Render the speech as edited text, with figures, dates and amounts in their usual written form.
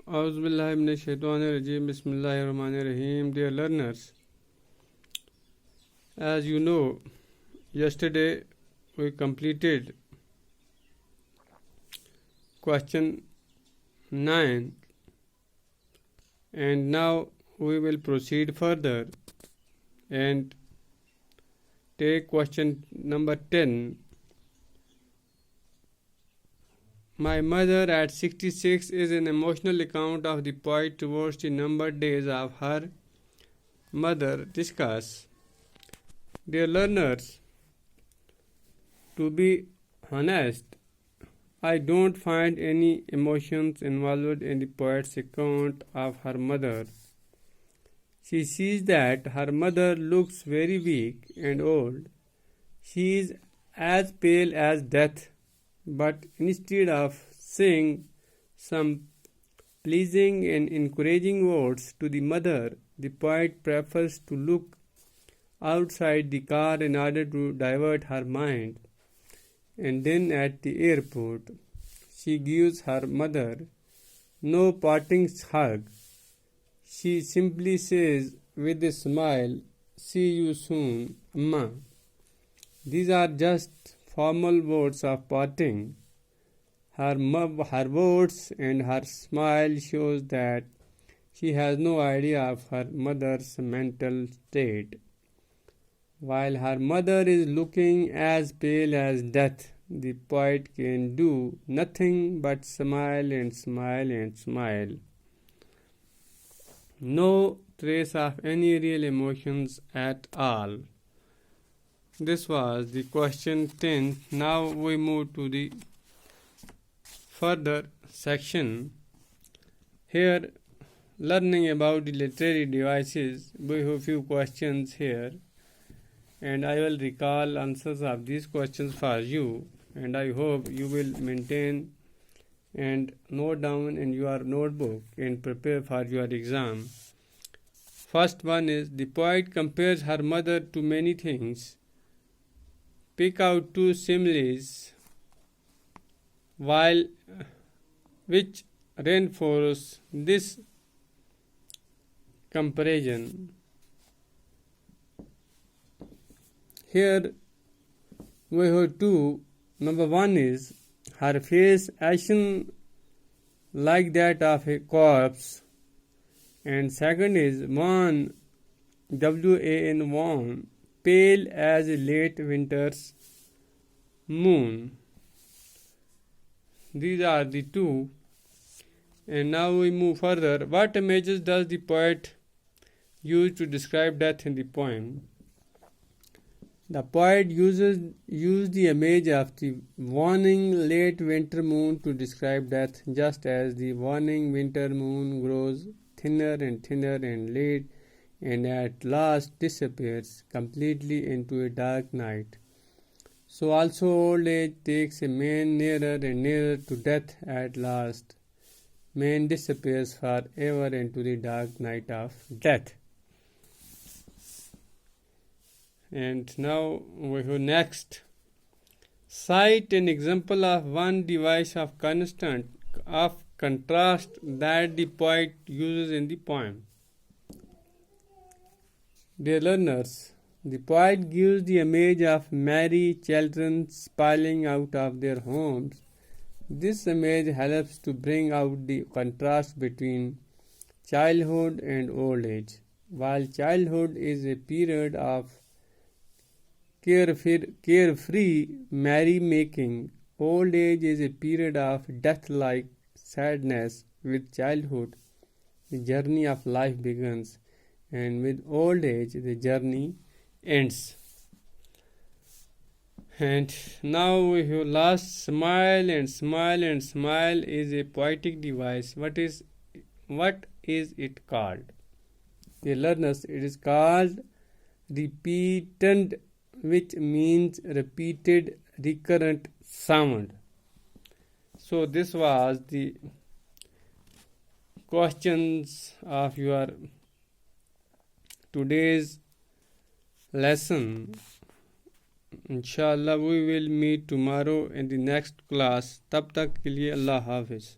Auzubillahiminash-shaytanir-rajeem. Bismillahir-rahmanir-rahim. Dear learners, as you know, yesterday we completed question 9 and now we will proceed further and take question number 10. My mother at 66 is an emotional account of the poet towards the numbered days of her mother. Discuss. Dear learners, to be honest, I don't find any emotions involved in the poet's account of her mother. She sees that her mother looks very weak and old. She is as pale as death. But instead of saying some pleasing and encouraging words to the mother, the poet prefers to look outside the car in order to divert her mind. And then at the airport, she gives her mother no parting hug. She simply says with a smile, "See you soon, Amma." These are just formal words of parting. Her words and her smile shows that she has no idea of her mother's mental state. While her mother is looking as pale as death, the poet can do nothing but smile and smile and smile. No trace of any real emotions at all. This was the question 10. Now we move to the further section. Here, learning about the literary devices, we have few questions here, and I will recall answers of these questions for you, and I hope you will maintain and note down in your notebook and prepare for your exam. First one is, the poet compares her mother to many things. Pick out two similes which reinforce this comparison. Here we have two. Number one is her face ashen like that of a corpse, and second is wan, W-A-N, wan, pale as a late winter's moon. These are the two. And now we move further. What images does the poet use to describe death in the poem? The poet used the image of the waning late winter moon to describe death, just as the waning winter moon grows thinner and thinner and late and at last disappears completely into a dark night. So also old age takes a man nearer and nearer to death at last. Man disappears forever into the dark night of death. And now we have next. Cite an example of one device of contrast that the poet uses in the poem. Dear learners, the poet gives the image of merry children spilling out of their homes. This image helps to bring out the contrast between childhood and old age. While childhood is a period of carefree merrymaking, old age is a period of death-like sadness. With childhood, the journey of life begins, and with old age, the journey ends. And now we have last, smile and smile and smile is a poetic device. What is it called? The learners, it is called repeatant, which means repeated recurrent sound. So this was the questions of your today's lesson. Inshallah we will meet tomorrow in the next class. तब तक के लिए अल्लाह हाफिज़.